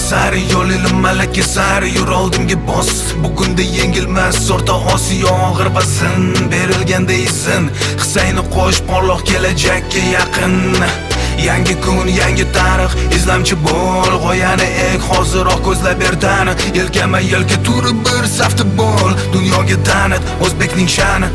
sari yo'l ilm malaka sari yur oldimga bos. Bugunda yengilmas o'rta Osiyo og'ir vazn berilganda izin. Hissayni qo'sh porloq kelajakka yaqin. Yangi kun, yangi tarix, izlamchi bo'l. G'oyani ek, hoziroq ko'zlab ertani. Yelkama yelka turib bir safda bo'l. Dunyoga tanit o'zbekning sha'ni.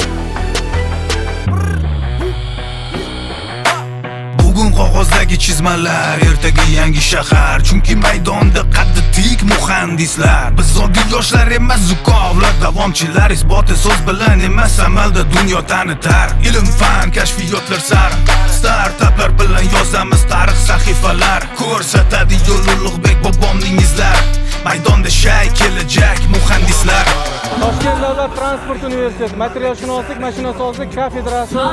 Bugun qog'ozdagi chizmalar, ertaga yangi shahar. Chunki maydonda qaddi tik muhandislar. Biz oddiy yoshlar emas, zukovlar, davomchilar. Isboti so'z bilan emas, amalda dunyo tanitar. Ilm, fan, kashfiyotlar sari. Startaplar bilan yozamiz tarix sahifalar. Ko'rsatadi yo'l Ulug'bek bobomning izlari. Maydonda shay kelajak muhandislar. Toshkent davlat transport universiteti materialshunoslik mashinasozlik kafedrasi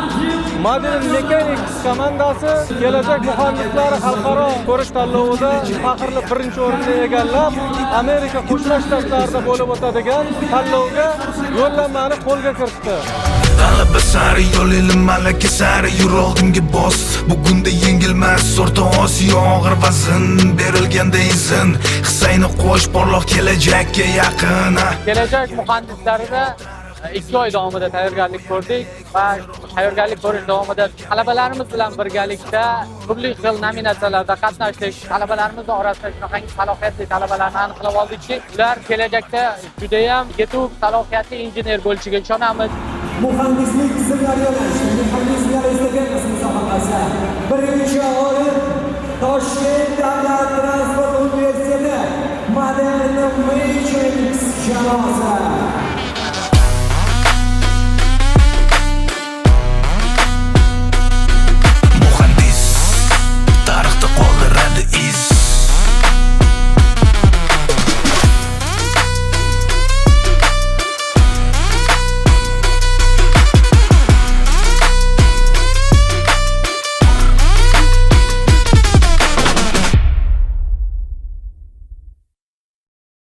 Modern Mechanics komandasi kelajak muhandislari xalqaro ko'rik tanlovida faxrli birinchi o'rinni egallab, Amerika Qo'shma Shtatlarida bo'lib o'tadigan tanlovga yo'llanmani qo'lga kiritdi. Talaba sari yo'l ilm malaka sari yur oldimga bos. Bugunda yengilmas o'rta Osiyo og'ir vazn berilganda izin. Hissayni qo'sh porloq kelajakka yaqin. Kelajak muhandislarida 2 oy davomida tayyorgarlik ko'rdik va tayyorgarlik ko'rish davomida talabalarimiz bilan birgalikda turli xil nominatsiyalarda qatnashdik. Talabalarimiz orasida shunaqangi salohiyatli talabalarni aniqlab oldikki, ular kelajakda juda ham yetuk salohiyatli injener bo'lishiga ishonamiz. Muhandislik ssenariyolash, muhandislar izlagan musobaqasi. Birinchi o'rin Toshkent davlat transport universiteti Modern Mechanics jamoasi.